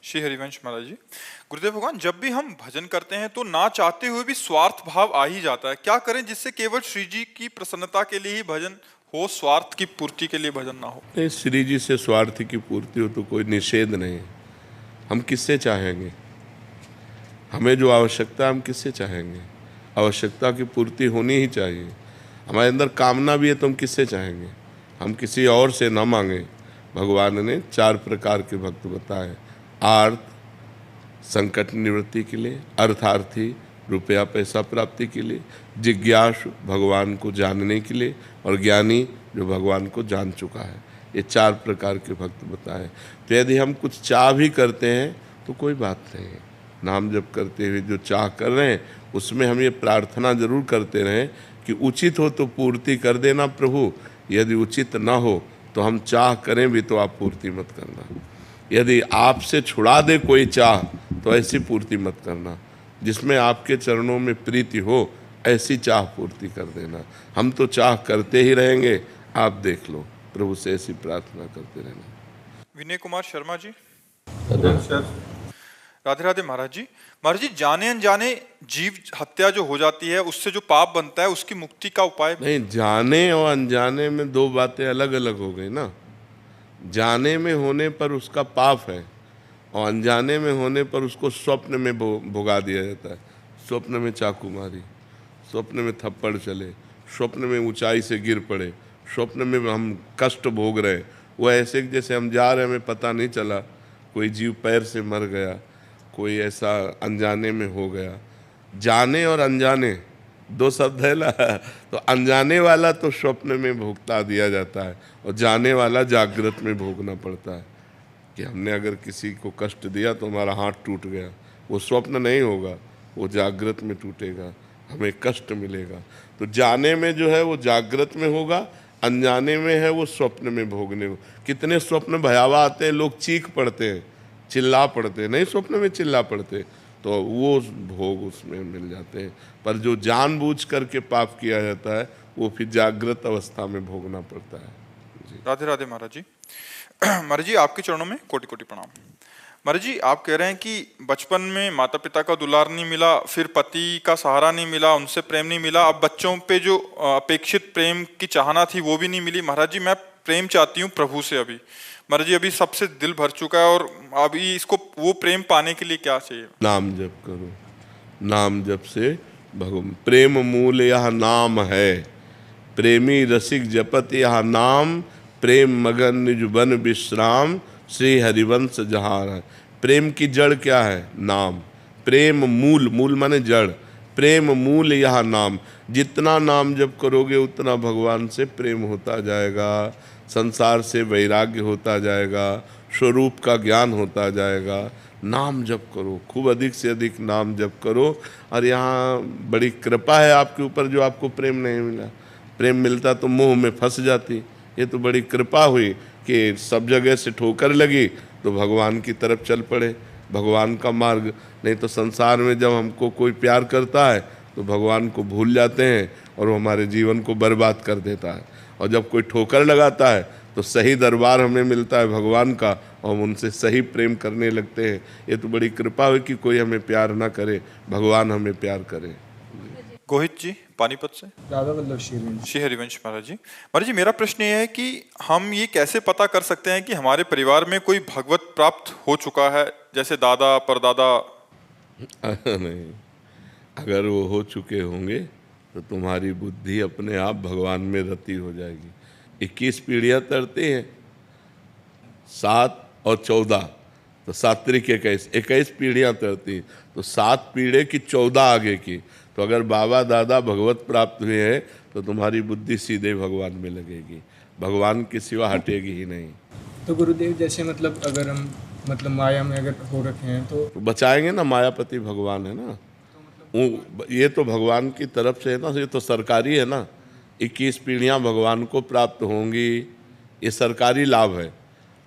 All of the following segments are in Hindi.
श्री हरिवंश महाराज जी। गुरुदेव भगवान, जब भी हम भजन करते हैं तो ना चाहते हुए भी स्वार्थ भाव आ ही जाता है। क्या करें जिससे केवल श्री जी की प्रसन्नता के लिए ही भजन हो, स्वार्थ की पूर्ति के लिए भजन ना हो? नहीं, श्री जी से स्वार्थ की पूर्ति हो तो कोई निषेध नहीं। हम किससे चाहेंगे? हमें जो आवश्यकता है हम किससे चाहेंगे? आवश्यकता की पूर्ति होनी ही चाहिए। हमारे अंदर कामना भी है तो हम किससे चाहेंगे? हम किसी और से न मांगे। भगवान ने 4 प्रकार के भक्त बताए। आर्त, संकट निवृत्ति के लिए, अर्थार्थी, रुपया पैसा प्राप्ति के लिए, जिज्ञासु, भगवान को जानने के लिए, और ज्ञानी, जो भगवान को जान चुका है। ये 4 प्रकार के भक्त बताए। तो यदि हम कुछ चाह भी करते हैं तो कोई बात नहीं है। नाम जप करते हुए जो चाह कर रहे हैं उसमें हम ये प्रार्थना जरूर करते रहें कि उचित हो तो पूर्ति कर देना प्रभु, यदि उचित ना हो तो हम चाह करें भी तो आप पूर्ति मत करना। यदि आपसे छुड़ा दे कोई चाह तो ऐसी पूर्ति मत करना। जिसमें आपके चरणों में प्रीति हो ऐसी चाह पूर्ति कर देना। हम तो चाह करते ही रहेंगे, आप देख लो। प्रभु से ऐसी प्रार्थना करते रहना। विनय कुमार शर्मा जी। राधे राधे महाराज जी। महाराज जी, जाने अनजाने जीव हत्या जो हो जाती है उससे जो पाप बनता है उसकी मुक्ति का उपाय? नहीं, जाने और अनजाने में 2 बातें अलग अलग हो गई ना। जाने में होने पर उसका पाप है और अनजाने में होने पर उसको स्वप्न में भुगा दिया जाता है। स्वप्न में चाकू मारी, स्वप्न में थप्पड़ चले, स्वप्न में ऊंचाई से गिर पड़े, स्वप्न में हम कष्ट भोग रहे। वो ऐसे जैसे हम जा रहे हमें पता नहीं चला, कोई जीव पैर से मर गया, कोई ऐसा अनजाने में हो गया। जाने और अनजाने 2 शब्द है ना। तो अनजाने वाला तो स्वप्न में भुगता दिया जाता है और जाने वाला जागृत में भोगना पड़ता है। कि हमने अगर किसी को कष्ट दिया तो हमारा हाथ टूट गया, वो स्वप्न नहीं होगा, वो जागृत में टूटेगा, हमें कष्ट मिलेगा। तो जाने में जो है वो जागृत में होगा, अनजाने में है वो स्वप्न में भोगने हो। कितने स्वप्न भयावह आते हैं, लोग चीख पड़ते हैं, चिल्ला पड़ते हैं, नहीं स्वप्न में चिल्ला पड़ते, तो वो भोग उसमें मिल जाते हैं। पर जो जानबूझ करके पाप किया जाता है वो फिर जागृत अवस्था में भोगना पड़ता है। राधे राधे महाराज जी। महाराज जी, आपके चरणों में कोटि कोटि प्रणाम। महाराज जी, आप कह रहे हैं कि बचपन में माता पिता का दुलार नहीं मिला, फिर पति का सहारा नहीं मिला, उनसे प्रेम नहीं मिला, अब बच्चों पे जो अपेक्षित प्रेम की चाहना थी वो भी नहीं मिली। महाराज जी, मैं प्रेम चाहती हूँ प्रभु से। अभी महाराज जी, अभी सबसे दिल भर चुका है और अभी इसको वो प्रेम पाने के लिए क्या चाहिए? नाम जप करो। नाम जप से भगवान, प्रेम मूल यह नाम है, प्रेमी रसिक जपत यह नाम, प्रेम मगन निज बन विश्राम, श्री हरिवंश जहार है। प्रेम की जड़ क्या है? नाम। प्रेम मूल, मूल माने जड़, प्रेम मूल यह नाम। जितना नाम जप करोगे उतना भगवान से प्रेम होता जाएगा, संसार से वैराग्य होता जाएगा, स्वरूप का ज्ञान होता जाएगा। नाम जप करो, खूब अधिक से अधिक नाम जप करो। और यहाँ बड़ी कृपा है आपके ऊपर जो आपको प्रेम नहीं मिला। प्रेम मिलता तो मोह में फंस जाती। ये तो बड़ी कृपा हुई कि सब जगह से ठोकर लगी तो भगवान की तरफ चल पड़े, भगवान का मार्ग। नहीं तो संसार में जब हमको कोई प्यार करता है तो भगवान को भूल जाते हैं और वो हमारे जीवन को बर्बाद कर देता है। और जब कोई ठोकर लगाता है तो सही दरबार हमें मिलता है भगवान का और हम उनसे सही प्रेम करने लगते हैं। ये तो बड़ी कृपा हुई कि कोई हमें प्यार ना करे, भगवान हमें प्यार करे। गोहित जी पानीपत से। राधा वल्लभ श्री हरिवंश महाराज जी। महाराज जी, मेरा प्रश्न ये है कि हम ये कैसे पता कर सकते हैं कि हमारे परिवार में कोई भगवत प्राप्त हो चुका है, जैसे दादा परदादा? नहीं, अगर वो हो चुके होंगे तो तुम्हारी बुद्धि अपने आप भगवान में रति हो जाएगी। 21 पीढ़ियाँ तरती हैं, 7 और 14 तो सात्विक 21 पीढ़ियाँ तरती, तो 7 पीढ़े की 14 आगे की। तो अगर बाबा दादा भगवत प्राप्त हुए हैं तो तुम्हारी बुद्धि सीधे भगवान में लगेगी, भगवान की सिवा हटेगी ही नहीं। तो गुरुदेव, जैसे मतलब अगर हम मतलब माया में अगर हो रखे हैं तो बचाएंगे ना, मायापति भगवान है ना। ये तो भगवान की तरफ से है ना, ये तो सरकारी है ना। 21 पीढ़ियाँ भगवान को प्राप्त होंगी, ये सरकारी लाभ है।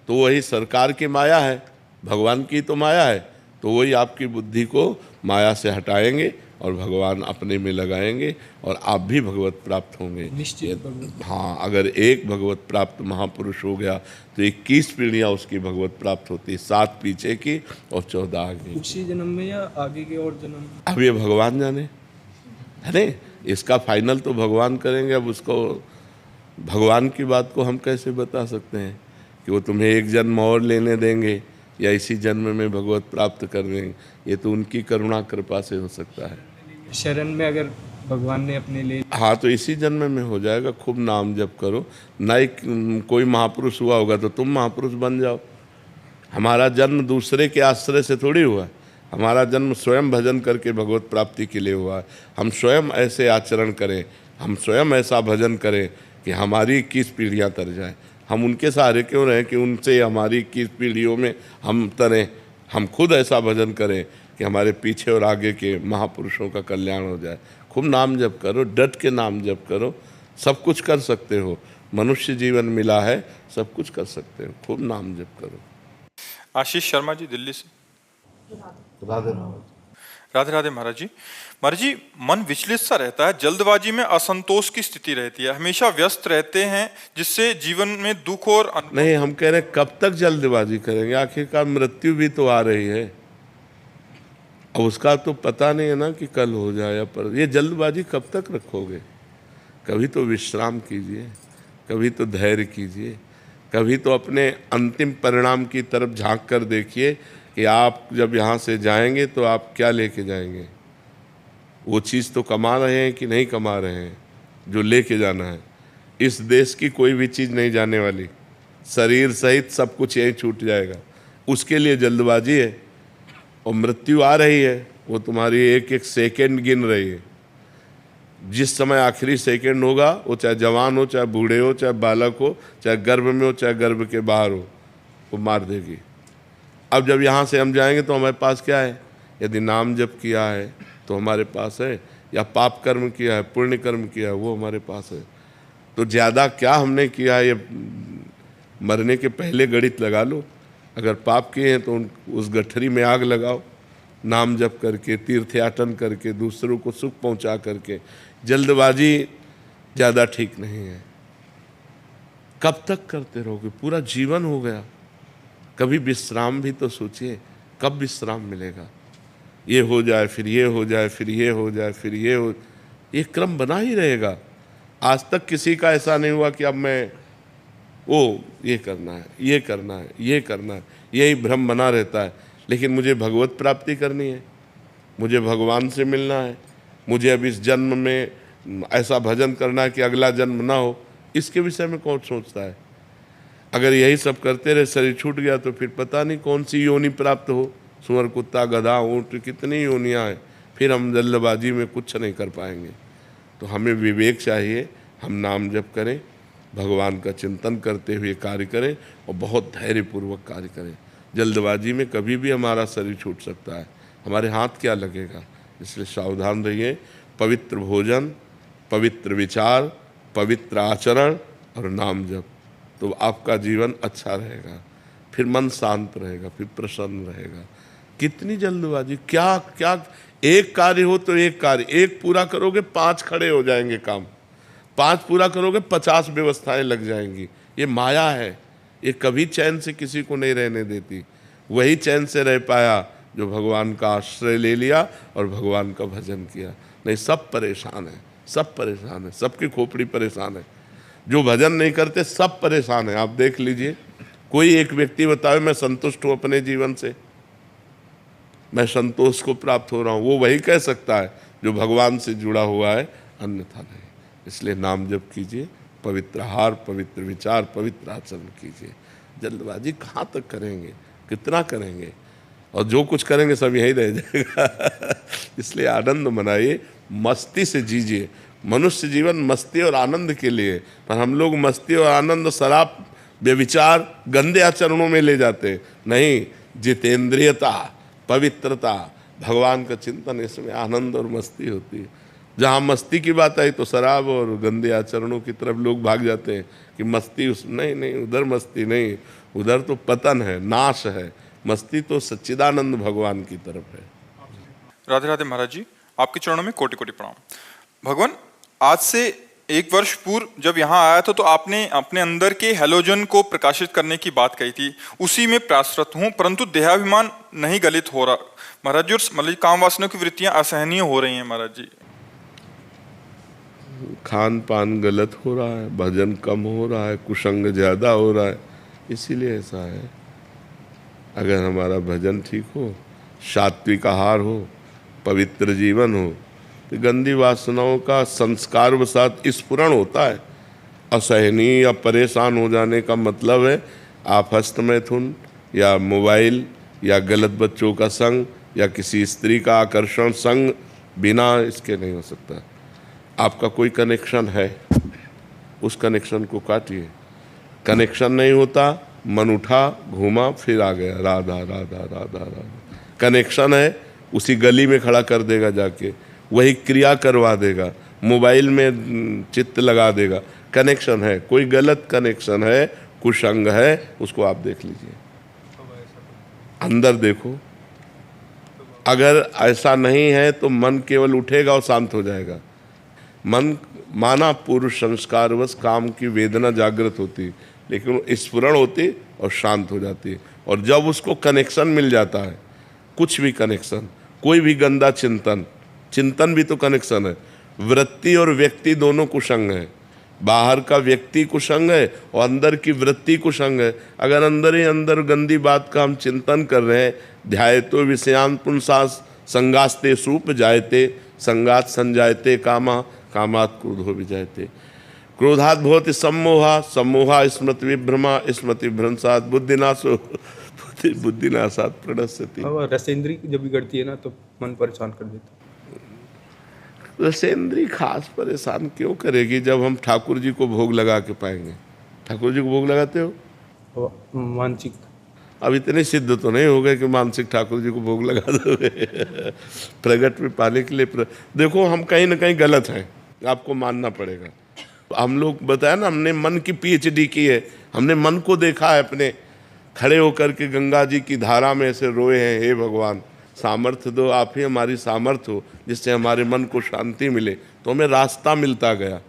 तो वही सरकार की माया है, भगवान की तो माया है। तो वही आपकी बुद्धि को माया से हटाएंगे और भगवान अपने में लगाएंगे और आप भी भगवत प्राप्त होंगे निश्चित भगवत। हाँ, अगर एक भगवत प्राप्त महापुरुष हो गया तो 21 पीढ़ियाँ उसकी भगवत प्राप्त होती, 7 पीछे की और 14 आगे। उसी जन्म में या आगे के और जन्म? अब ये भगवान जाने, है नहीं, इसका फाइनल तो भगवान करेंगे। अब उसको भगवान की बात को हम कैसे बता सकते हैं कि वो तुम्हें एक जन्म और लेने देंगे या इसी जन्म में भगवत प्राप्त कर देंगे? ये तो उनकी करुणा कृपा से हो सकता है। शरण में अगर भगवान ने अपने ले, हाँ, तो इसी जन्म में हो जाएगा। खूब नाम जप करो, ना कोई महापुरुष हुआ होगा तो तुम महापुरुष बन जाओ। हमारा जन्म दूसरे के आश्रय से थोड़ी हुआ है, हमारा जन्म स्वयं भजन करके भगवत प्राप्ति के लिए हुआ है। हम स्वयं ऐसे आचरण करें, हम स्वयं ऐसा भजन करें कि हमारी 21 पीढ़ियाँ तर जाएं। हम उनके सहारे क्यों रहें कि उनसे हमारी 21 पीढ़ियों में हम तरें? हम खुद ऐसा भजन करें कि हमारे पीछे और आगे के महापुरुषों का कल्याण हो जाए। खूब नाम जप करो, डट के नाम जप करो, सब कुछ कर सकते हो। मनुष्य जीवन मिला है, सब कुछ कर सकते हो। खूब नाम जप करो। आशीष शर्मा जी दिल्ली से। राधे राधे राधे महाराज जी। महाराज जी, मन विचलित सा रहता है, जल्दबाजी में असंतोष की स्थिति रहती है, हमेशा व्यस्त रहते हैं, जिससे जीवन में दुख और नहीं, हम कह रहे हैं कब तक जल्दबाजी करेंगे? आखिरकार मृत्यु भी तो आ रही है। अब उसका तो पता नहीं है ना कि कल हो जाए या पर। ये जल्दबाजी कब तक रखोगे? कभी तो विश्राम कीजिए, कभी तो धैर्य कीजिए, कभी तो अपने अंतिम परिणाम की तरफ झांक कर देखिए कि आप जब यहाँ से जाएंगे तो आप क्या लेके जाएंगे। वो चीज़ तो कमा रहे हैं कि नहीं कमा रहे हैं जो लेके जाना है। इस देश की कोई भी चीज़ नहीं जाने वाली, शरीर सहित सब कुछ यहीं छूट जाएगा। उसके लिए जल्दबाजी है और मृत्यु आ रही है, वो तुम्हारी एक एक सेकंड गिन रही है। जिस समय आखिरी सेकंड होगा, वो चाहे जवान हो, चाहे बूढ़े हो, चाहे बालक हो, चाहे गर्भ में हो, चाहे गर्भ के बाहर हो, वो मार देगी। अब जब यहाँ से हम जाएंगे तो हमारे पास क्या है? यदि नाम जप किया है तो हमारे पास है, या पाप कर्म किया है, पुण्य कर्म किया है, वो हमारे पास है। तो ज़्यादा क्या हमने किया है, ये मरने के पहले गणित लगा लो। अगर पाप किए हैं तो उस गठरी में आग लगाओ, नाम जप करके, तीर्थयाटन करके, दूसरों को सुख पहुंचा करके। जल्दबाजी ज़्यादा ठीक नहीं है। कब तक करते रहोगे? पूरा जीवन हो गया। कभी विश्राम भी तो सोचिए, कब विश्राम मिलेगा? ये हो जाए, फिर ये हो जाए, फिर ये हो जाए, फिर ये हो, ये क्रम बना ही रहेगा। आज तक किसी का ऐसा नहीं हुआ कि अब मैं ये करना है, ये करना है, ये करना है, यही भ्रम बना रहता है। लेकिन मुझे भगवत प्राप्ति करनी है, मुझे भगवान से मिलना है, मुझे अब इस जन्म में ऐसा भजन करना है कि अगला जन्म ना हो। इसके विषय में कौन सोचता है? अगर यही सब करते रहे, शरीर छूट गया तो फिर पता नहीं कौन सी योनि प्राप्त हो। सुअर, कुत्ता, गधा, ऊँट, कितनी योनियाँ हैं। फिर हम जल्दबाजी में कुछ नहीं कर पाएंगे। तो हमें विवेक चाहिए, हम नाम जप करें, भगवान का चिंतन करते हुए कार्य करें और बहुत धैर्यपूर्वक कार्य करें। जल्दबाजी में कभी भी हमारा शरीर छूट सकता है, हमारे हाथ क्या लगेगा। इसलिए सावधान रहिए। पवित्र भोजन, पवित्र विचार, पवित्र आचरण और नाम जप, तो आपका जीवन अच्छा रहेगा। फिर मन शांत रहेगा, फिर प्रसन्न रहेगा। कितनी जल्दबाजी, क्या क्या, एक कार्य हो तो एक कार्य, एक पूरा करोगे 5 खड़े हो जाएंगे काम, 5 पूरा करोगे 50 व्यवस्थाएं लग जाएंगी। ये माया है, ये कभी चैन से किसी को नहीं रहने देती। वही चैन से रह पाया जो भगवान का आश्रय ले लिया और भगवान का भजन किया। नहीं, सब परेशान है, सब परेशान है, सबकी खोपड़ी परेशान है। जो भजन नहीं करते सब परेशान है। आप देख लीजिए, कोई एक व्यक्ति बताए मैं संतुष्ट हूँ अपने जीवन से, मैं संतोष को प्राप्त हो रहा हूँ, वो वही कह सकता है जो भगवान से जुड़ा हुआ है, अन्यथा नहीं। इसलिए नाम जप कीजिए, पवित्र आहार, पवित्र विचार, पवित्र आचरण कीजिए। जल्दबाजी कहाँ तक करेंगे, कितना करेंगे? और जो कुछ करेंगे सब यहीं रह जाएगा। इसलिए आनंद मनाइए, मस्ती से जीजिए। मनुष्य जीवन मस्ती और आनंद के लिए, पर हम लोग मस्ती और आनंद शराब, व्यभिचार, गंदे आचरणों में ले जाते नहीं। जितेंद्रियता, पवित्रता, भगवान का चिंतन, इसमें आनंद और मस्ती होती है। जहाँ मस्ती की बात आई तो शराब और गंदे आचरणों की तरफ लोग भाग जाते हैं कि मस्ती उस, नहीं, उधर मस्ती नहीं, उधर तो पतन है, नाश है। मस्ती तो सच्चिदानंद भगवान की तरफ है। राधे राधे महाराज जी। आपके चरणों में कोटि कोटि प्रणाम। भगवान, आज से 1 वर्ष पूर्व जब यहाँ आया था तो आपने अपने अंदर के हैलोजन को प्रकाशित करने की बात कही थी, उसी में प्रयासरत हूँ, परंतु देहाभिमान नहीं गलित हो रहा महाराज जी, और मतलब काम वासना की वृत्तियां असहनीय हो रही हैं महाराज जी। खान पान गलत हो रहा है, भजन कम हो रहा है, कुसंग ज़्यादा हो रहा है, इसीलिए ऐसा है। अगर हमारा भजन ठीक हो, सात्विक आहार हो, पवित्र जीवन हो, तो गंदी वासनाओं का संस्कार वसात स्फुरण होता है। असहनीय या परेशान हो जाने का मतलब है आप हस्तमैथुन या मोबाइल या गलत बच्चों का संग या किसी स्त्री का आकर्षण संग, बिना इसके नहीं हो सकता। आपका कोई कनेक्शन है, उस कनेक्शन को काटिए। कनेक्शन नहीं होता, मन उठा, घूमा, फिर आ गया राधा राधा राधा राधा। कनेक्शन है, उसी गली में खड़ा कर देगा जाके, वही क्रिया करवा देगा, मोबाइल में चित्त लगा देगा। कनेक्शन है, कोई गलत कनेक्शन है, कुसंग है, उसको आप देख लीजिए, अंदर देखो। अगर ऐसा नहीं है तो मन केवल उठेगा और शांत हो जाएगा। मन माना पूर्व संस्कारवश काम की वेदना जागृत होती, लेकिन स्फुरण होती और शांत हो जाती। और जब उसको कनेक्शन मिल जाता है, कुछ भी कनेक्शन, कोई भी गंदा चिंतन, चिंतन भी तो कनेक्शन है। वृत्ति और व्यक्ति दोनों कुसंग है। बाहर का व्यक्ति कुसंग है और अंदर की वृत्ति कुसंग है। अगर अंदर ही अंदर गंदी बात का हम चिंतन कर रहे हैं, ध्यायतो विषयान पुंसास संगास्ते सूप जायते संगात संजायते कामा कामात क्रोधो विजायते। क्रोधात भवति सम्मोहा सम्मोहा स्मृति विभ्रमा स्मृति भ्रंशात बुद्धिनाशो बुद्धिनाशात प्रणश्यति। रसेंद्री जब बिगड़ती है ना तो मन परेशान कर देता है। रसेंद्री खास परेशान क्यों करेगी जब हम ठाकुर जी को भोग लगा के पाएंगे। ठाकुर जी को भोग लगाते हो? मानसिक अब इतने सिद्ध तो नहीं हो गए कि मानसिक ठाकुर जी को भोग लगा दोगे। प्रगट में पाने के लिए देखो, हम कहीं ना कहीं गलत हैं, आपको मानना पड़ेगा। हम लोग बताया ना, हमने मन की PhD की है, हमने मन को देखा है, अपने खड़े होकर के गंगा जी की धारा में ऐसे रोए हैं, हे भगवान सामर्थ्य दो, आप ही हमारी सामर्थ्य हो, जिससे हमारे मन को शांति मिले। तो हमें रास्ता मिलता गया।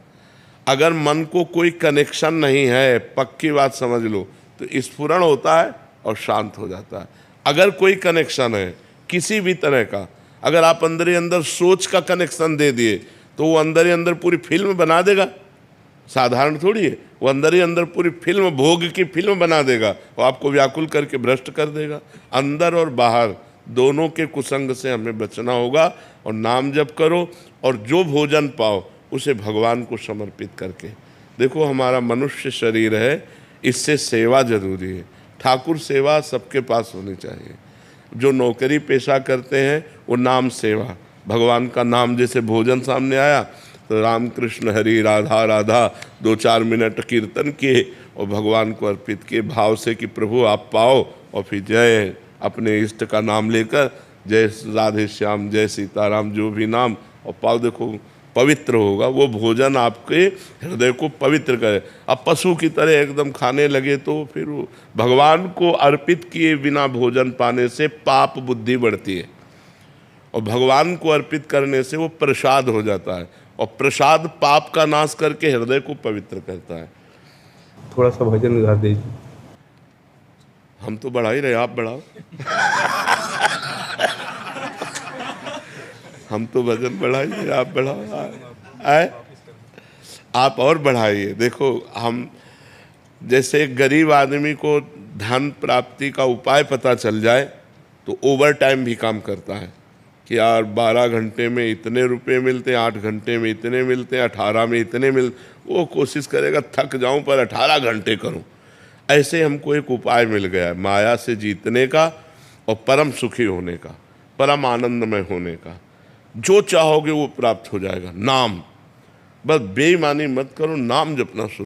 अगर मन को कोई कनेक्शन नहीं है, पक्की बात समझ लो, तो स्फुरण होता है और शांत हो जाता है। अगर कोई कनेक्शन है किसी भी तरह का, अगर आप अंदर ही अंदर सोच का कनेक्शन दे दिए तो वो अंदर ही अंदर पूरी फिल्म बना देगा। साधारण थोड़ी है, वो अंदर ही अंदर पूरी फिल्म, भोग की फिल्म बना देगा, वो आपको व्याकुल करके भ्रष्ट कर देगा। अंदर और बाहर दोनों के कुसंग से हमें बचना होगा। और नाम जप करो और जो भोजन पाओ उसे भगवान को समर्पित करके। देखो, हमारा मनुष्य शरीर है, इससे सेवा जरूरी है। ठाकुर सेवा सबके पास होनी चाहिए। जो नौकरी पेशा करते हैं वो नाम सेवा, भगवान का नाम, जैसे भोजन सामने आया तो राम कृष्ण हरि राधा राधा 2-4 मिनट कीर्तन किए और भगवान को अर्पित किए भाव से कि प्रभु आप पाओ, और फिर जय अपने इष्ट का नाम लेकर, जय राधे श्याम, जय सीताराम, जो भी नाम, और पाओ। देखो पवित्र होगा वो भोजन, आपके हृदय को पवित्र करे। अब पशु की तरह एकदम खाने लगे तो फिर वो भगवान को अर्पित किए बिना भोजन पाने से पाप बुद्धि बढ़ती है, और भगवान को अर्पित करने से वो प्रसाद हो जाता है, और प्रसाद पाप का नाश करके हृदय को पवित्र करता है। थोड़ा सा भजन गा दीजिए। हम तो बढ़ा ही रहे, आप बढ़ाओ। हम तो भजन बढ़ाइए, आप बढ़ाओ। आए आप और बढ़ाइए। देखो, हम जैसे गरीब आदमी को धन प्राप्ति का उपाय पता चल जाए तो ओवर टाइम भी काम करता है कि यार 12 घंटे में इतने रुपए मिलते हैं, 8 घंटे में इतने मिलते हैं, 18 में इतने वो कोशिश करेगा थक जाऊं पर 18 घंटे करूं। ऐसे हमको एक उपाय मिल गया है माया से जीतने का और परम सुखी होने का, परम आनंदमय होने का। जो चाहोगे वो प्राप्त हो जाएगा। नाम, बस बेईमानी मत करो, नाम जपना शुरू।